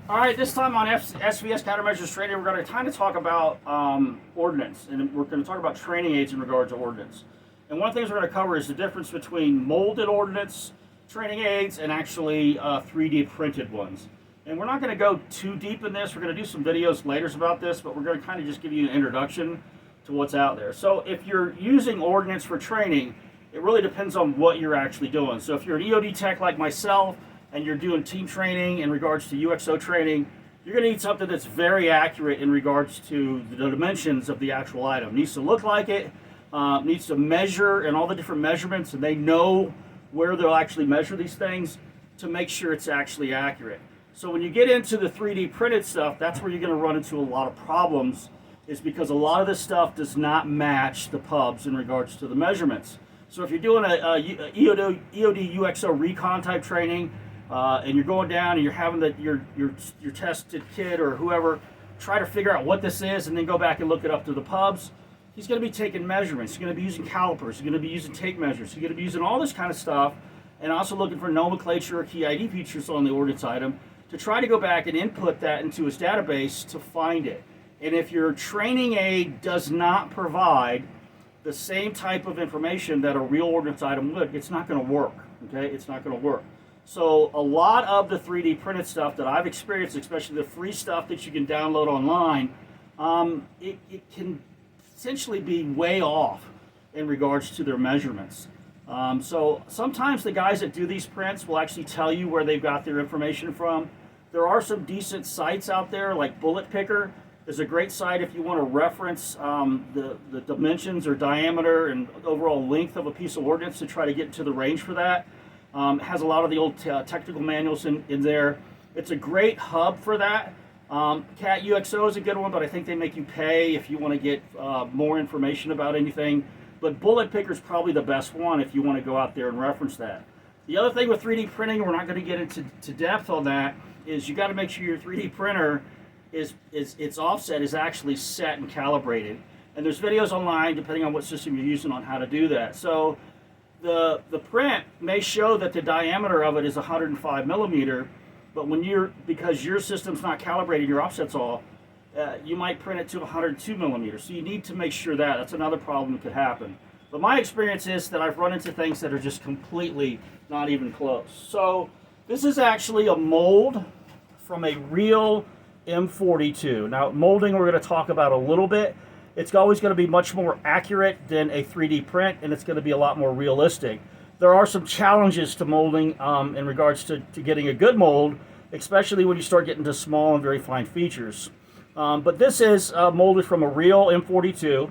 All right, this time on SVS Countermeasures Training, we're going to kind of talk about ordnance, and we're going to talk about training aids in regards to ordnance. And one of the things we're going to cover is the difference between molded ordnance training aids and actually 3D printed ones. And we're not going to go too deep in this. We're going to do some videos later about this, but we're going to kind of just give you an introduction to what's out there. So if you're using ordnance for training, it really depends on what you're actually doing. So if you're an EOD tech like myself, and you're doing team training in regards to UXO training, you're going to need something that's very accurate in regards to the dimensions of the actual item. It needs to look like it, needs to measure and all the different measurements, and they know where they'll actually measure these things to make sure it's actually accurate. So when you get into the 3D printed stuff, that's where you're going to run into a lot of problems, is because a lot of this stuff does not match the pubs in regards to the measurements. So if you're doing a EOD UXO recon type training, and you're going down and you're having your tested kid or whoever try to figure out what this is and then go back and look it up to the pubs, he's going to be taking measurements. He's going to be using calipers. He's going to be using tape measures. He's going to be using all this kind of stuff, and also looking for nomenclature or key ID features on the ordnance item to try to go back and input that into his database to find it. And if your training aid does not provide the same type of information that a real ordnance item would, it's not going to work. Okay, it's not going to work. So a lot of the 3D printed stuff that I've experienced, especially the free stuff that you can download online, it can essentially be way off in regards to their measurements. So sometimes the guys that do these prints will actually tell you where they've got their information from. There are some decent sites out there, like Bullet Picker is a great site if you want to reference the dimensions or diameter and overall length of a piece of ordnance to try to get into the range for that. Has a lot of the old technical manuals in there. It's a great hub for that. CAT UXO is a good one, but I think they make you pay if you want to get more information about anything. But Bullet Picker is probably the best one if you want to go out there and reference that. The other thing with 3D printing, we're not going to get into depth on that, is you got to make sure your 3D printer its offset is actually set and calibrated. And there's videos online, depending on what system you're using, on how to do that. So the print may show that the diameter of it is 105 millimeter, but because your system's not calibrated, your offset's all, you might print it to 102 millimeters. So you need to make sure that's another problem that could happen. But my experience is that I've run into things that are just completely not even close. So this is actually a mold from a real M42. Now molding we're going to talk about a little bit. It's always going to be much more accurate than a 3D print, and it's going to be a lot more realistic. There are some challenges to molding in regards to getting a good mold, especially when you start getting to small and very fine features. But this is molded from a real M42,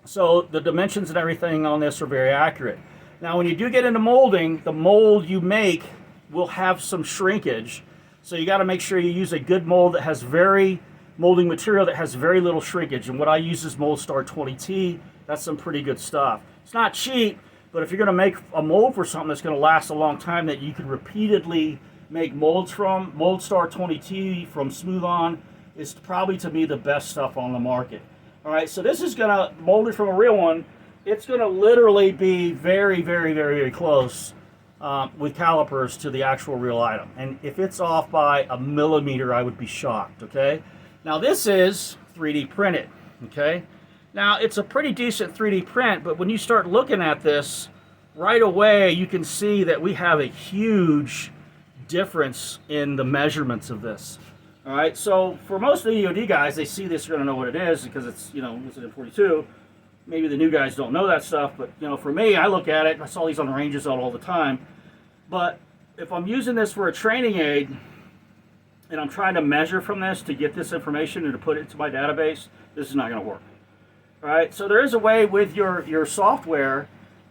so the dimensions and everything on this are very accurate. Now when you do get into molding, the mold you make will have some shrinkage, so you got to make sure you use a good mold that has molding material that has very little shrinkage, and what I use is MoldStar 20T. That's some pretty good stuff. It's not cheap, but if you're going to make a mold for something that's going to last a long time that you can repeatedly make molds from, MoldStar 20T from Smooth On is probably, to me, the best stuff on the market. All right, so this is going to mold it from a real one. It's going to literally be very, very, very, very close with calipers to the actual real item. And if it's off by a millimeter, I would be shocked, okay? Now this is 3D printed, okay? Now it's a pretty decent 3D print, but when you start looking at this, right away you can see that we have a huge difference in the measurements of this. All right, so for most of the EOD guys, they see this, you're gonna know what it is because it's, it's an M42. Maybe the new guys don't know that stuff, but for me, I look at it, I saw these on the ranges all the time. But if I'm using this for a training aid, and I'm trying to measure from this to get this information and to put it into my database, this is not going to work. All right, so there is a way with your software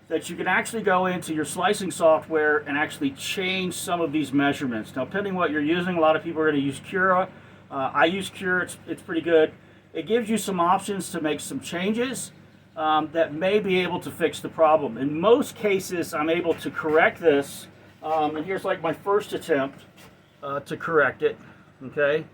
that you can actually go into your slicing software and actually change some of these measurements. Now, depending on what you're using, a lot of people are going to use Cura. I use Cura, it's pretty good. It gives you some options to make some changes that may be able to fix the problem. In most cases, I'm able to correct this, and here's like my first attempt to correct it, okay?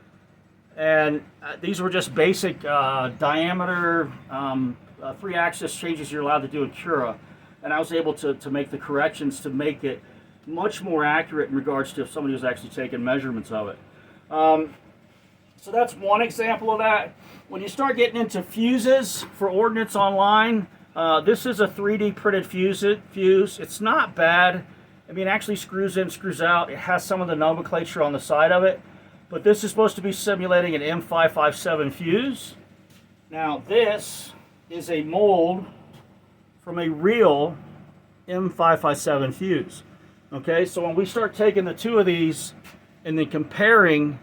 And these were just basic diameter, 3-axis changes you're allowed to do in Cura. And I was able to make the corrections to make it much more accurate in regards to if somebody was actually taking measurements of it. So that's one example of that. When you start getting into fuses for Ordnance online, this is a 3D printed fuse. It's not bad. I mean, it actually screws in, screws out. It has some of the nomenclature on the side of it. But this is supposed to be simulating an M557 fuse. Now, this is a mold from a real M557 fuse. Okay, so when we start taking the two of these and then comparing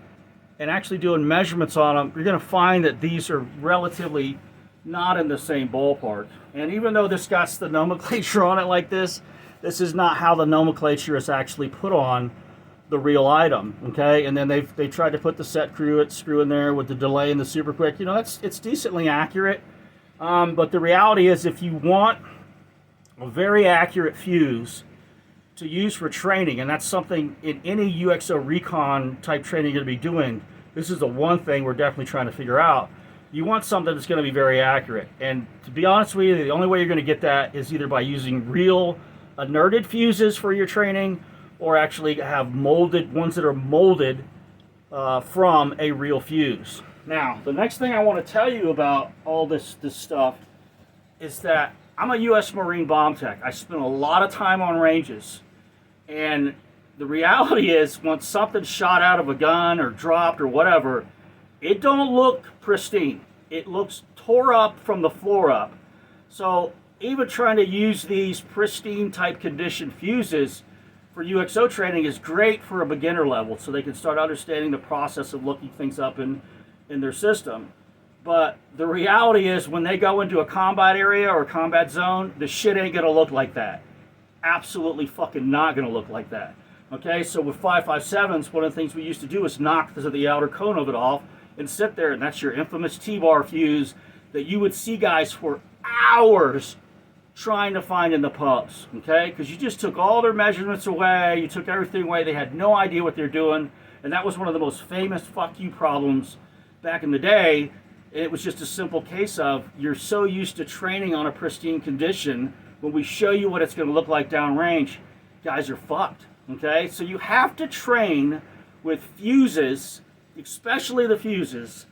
and actually doing measurements on them, you're going to find that these are relatively not in the same ballpark. And even though this got the nomenclature on it like this is not how the nomenclature is actually put on the real item. Okay, and then they tried to put the set screw in there with the delay and the super quick. You know, it's decently accurate. But the reality is, if you want a very accurate fuse to use for training, and that's something in any UXO recon type training you're going to be doing, this is the one thing we're definitely trying to figure out. You want something that's going to be very accurate. And to be honest with you, the only way you're going to get that is either by using real inerted fuses for your training, or actually have molded ones that are molded from a real fuse. Now, the next thing I want to tell you about all this stuff is that I'm a U.S. Marine bomb tech. I spend a lot of time on ranges. And the reality is, once something's shot out of a gun or dropped or whatever, it don't look pristine. It looks tore up from the floor up. So even trying to use these pristine type condition fuses for UXO training is great for a beginner level, so they can start understanding the process of looking things up in their system. But the reality is, when they go into a combat area or a combat zone, the shit ain't gonna look like that. Absolutely fucking not gonna look like that. Okay, so with 5.57s, one of the things we used to do is knock the outer cone of it off and sit there, and that's your infamous T-bar fuse that you would see guys for hours trying to find in the pubs, okay? Because you just took all their measurements away, you took everything away, they had no idea what they're doing, and that was one of the most famous fuck you problems back in the day. It was just a simple case of, you're so used to training on a pristine condition, when we show you what it's going to look like downrange, guys are fucked, okay? So you have to train with fuses, especially the fuses,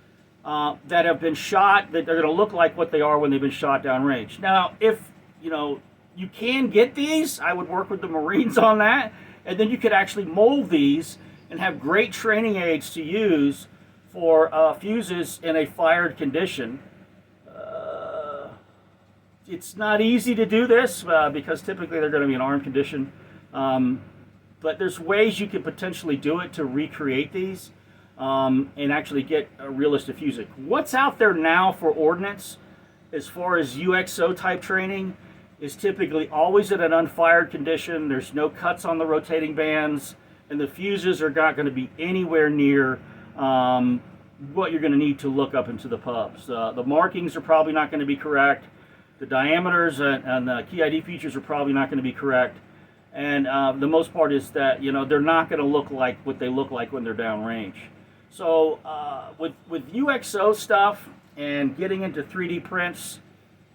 that have been shot, that they're going to look like what they are when they've been shot downrange. Now, if you can get these, I would work with the Marines on that, and then you could actually mold these and have great training aids to use for fuses in a fired condition. It's not easy to do this because typically they're going to be in armed condition, but there's ways you can potentially do it to recreate these and actually get a realistic fusing. What's out there now for Ordnance as far as UXO type training is typically always in an unfired condition. There's no cuts on the rotating bands, and the fuses are not going to be anywhere near what you're going to need to look up into the pubs. The markings are probably not going to be correct. The diameters and the key ID features are probably not going to be correct. And the most part is that they're not going to look like what they look like when they're downrange. So with UXO stuff and getting into 3D prints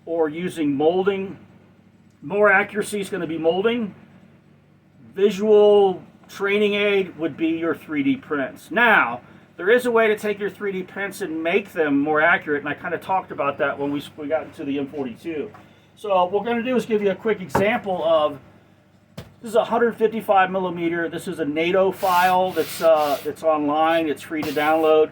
or using molding, more accuracy is going to be molding. Visual training aid would be your 3D prints. Now, there is a way to take your 3D prints and make them more accurate, and I kind of talked about that when we got into the M42. So what we're going to do is give you a quick example of, this is a 155 millimeter. This is a NATO file that's online. It's free to download.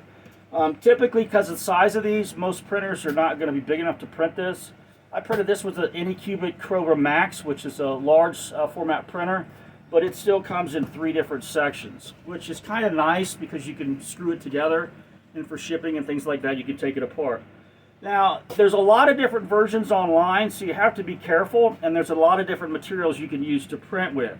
Typically, because of the size of these, most printers are not going to be big enough to print this. I printed this with an Anycubic Cobra Max, which is a large format printer, but it still comes in 3 different sections, which is kind of nice because you can screw it together, and for shipping and things like that, you can take it apart. Now, there's a lot of different versions online, so you have to be careful, and there's a lot of different materials you can use to print with.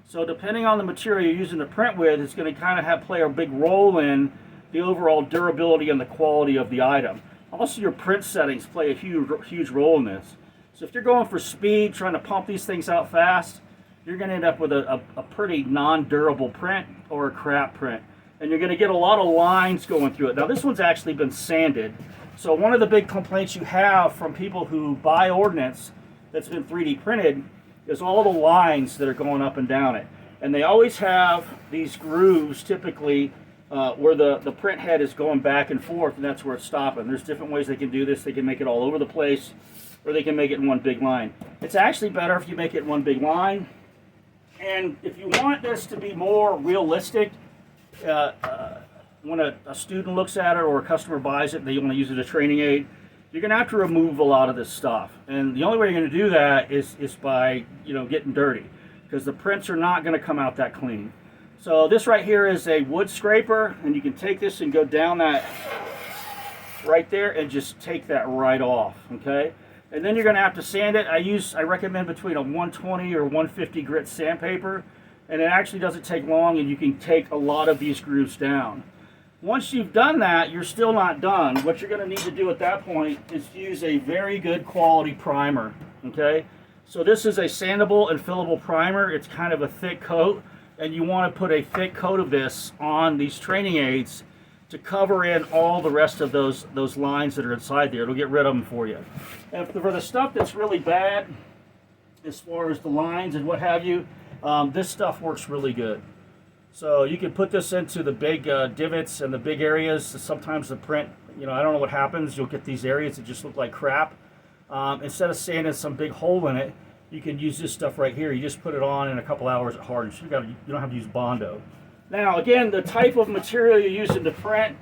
So depending on the material you're using to print with, it's going to kind of play a big role in the overall durability and the quality of the item. Also, your print settings play a huge role in this. So if you're going for speed, trying to pump these things out fast, you're going to end up with a pretty non-durable print or a crap print. And you're going to get a lot of lines going through it. Now, this one's actually been sanded. So one of the big complaints you have from people who buy Ordnance that's been 3D printed is all the lines that are going up and down it. And they always have these grooves typically where the print head is going back and forth, and that's where it's stopping. There's different ways they can do this. They can make it all over the place, or they can make it in one big line. It's actually better if you make it in one big line. And if you want this to be more realistic, when a student looks at it or a customer buys it, they want to use it as a training aid, you're going to have to remove a lot of this stuff. And the only way you're going to do that is by, getting dirty, because the prints are not going to come out that clean. So this right here is a wood scraper, and you can take this and go down that right there and just take that right off, okay? And then you're going to have to sand it. I recommend between a 120 or 150 grit sandpaper, and it actually doesn't take long, and you can take a lot of these grooves down. Once you've done that, you're still not done. What you're going to need to do at that point is use a very good quality primer, okay? So this is a sandable and fillable primer. It's kind of a thick coat, and you want to put a thick coat of this on these training aids to cover in all the rest of those lines that are inside there. It'll get rid of them for you. And for the stuff that's really bad, as far as the lines and what have you, this stuff works really good. So you can put this into the big divots and the big areas. Sometimes the print, I don't know what happens. You'll get these areas that just look like crap. Instead of sanding some big hole in it, you can use this stuff right here. You just put it on in a couple hours, it hardens. You don't have to use Bondo. Now, again, the type of material you're using to print,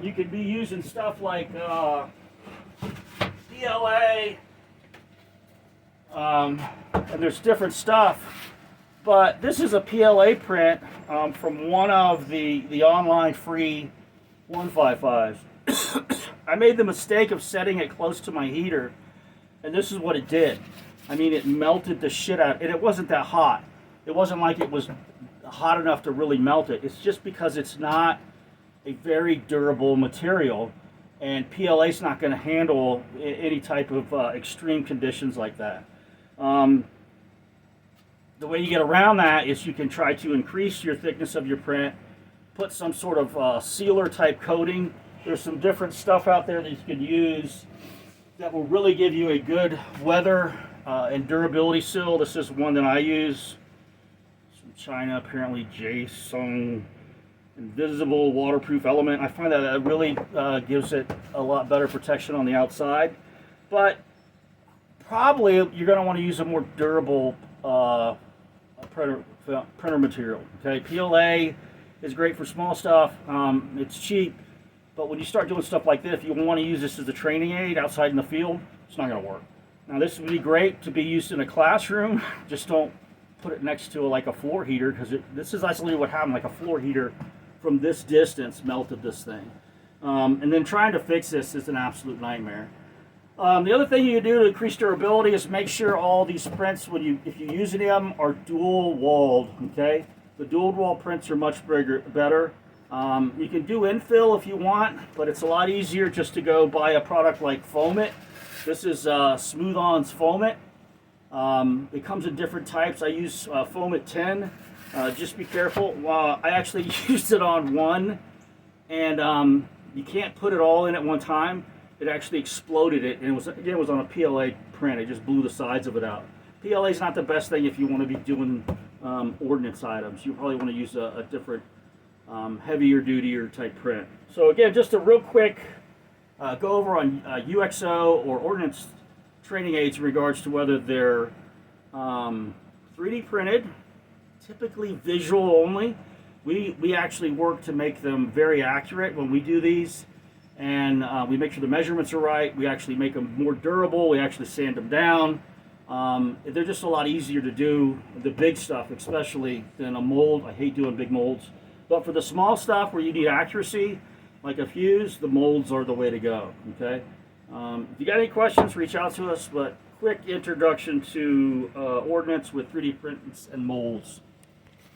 you could be using stuff like PLA, and there's different stuff. But this is a PLA print from one of the online free 155s. I made the mistake of setting it close to my heater, and this is what it did. I mean, it melted the shit out, and it wasn't that hot. It wasn't like it was hot enough to really melt it. It's just because it's not a very durable material, and PLA is not going to handle any type of extreme conditions like that. The way you get around that is you can try to increase your thickness of your print, put some sort of sealer type coating. There's some different stuff out there that you can use that will really give you a good weather and durability seal. This is one that I use. It's from China, apparently Jason Invisible Waterproof Element. I find that really gives it a lot better protection on the outside. But probably you're going to want to use a more durable printer material. Okay, PLA is great for small stuff. It's cheap, but when you start doing stuff like this, if you want to use this as a training aid outside in the field, it's not going to work. Now, this would be great to be used in a classroom. Just don't put it next to like a floor heater, because this is actually what happened. Like a floor heater from this distance melted this thing, and then trying to fix this is an absolute nightmare. The other thing you can do to increase durability is make sure all these prints, if you're using them, are dual walled. Okay, the dual wall prints are much better. You can do infill if you want, but it's a lot easier just to go buy a product like Foam It. This is Smooth On's Foam It. It comes in different types. I use Foam It 10. Just be careful. I actually used it on one, and you can't put it all in at one time. It actually exploded it, and it was on a PLA print. It just blew the sides of it out. PLA is not the best thing if you want to be doing ordnance items. You probably want to use a different heavier duty type print. So again, just a real quick go over on UXO or ordnance training aids in regards to whether they're 3D printed, typically visual only. We actually work to make them very accurate when we do these. And we make sure the measurements are right. We actually make them more durable. We actually sand them down. They're just a lot easier to do, the big stuff especially, than a mold. I hate doing big molds. But for the small stuff where you need accuracy, like a fuse, the molds are the way to go. Okay. If you got any questions, reach out to us. But quick introduction to Ordnance with 3D prints and molds.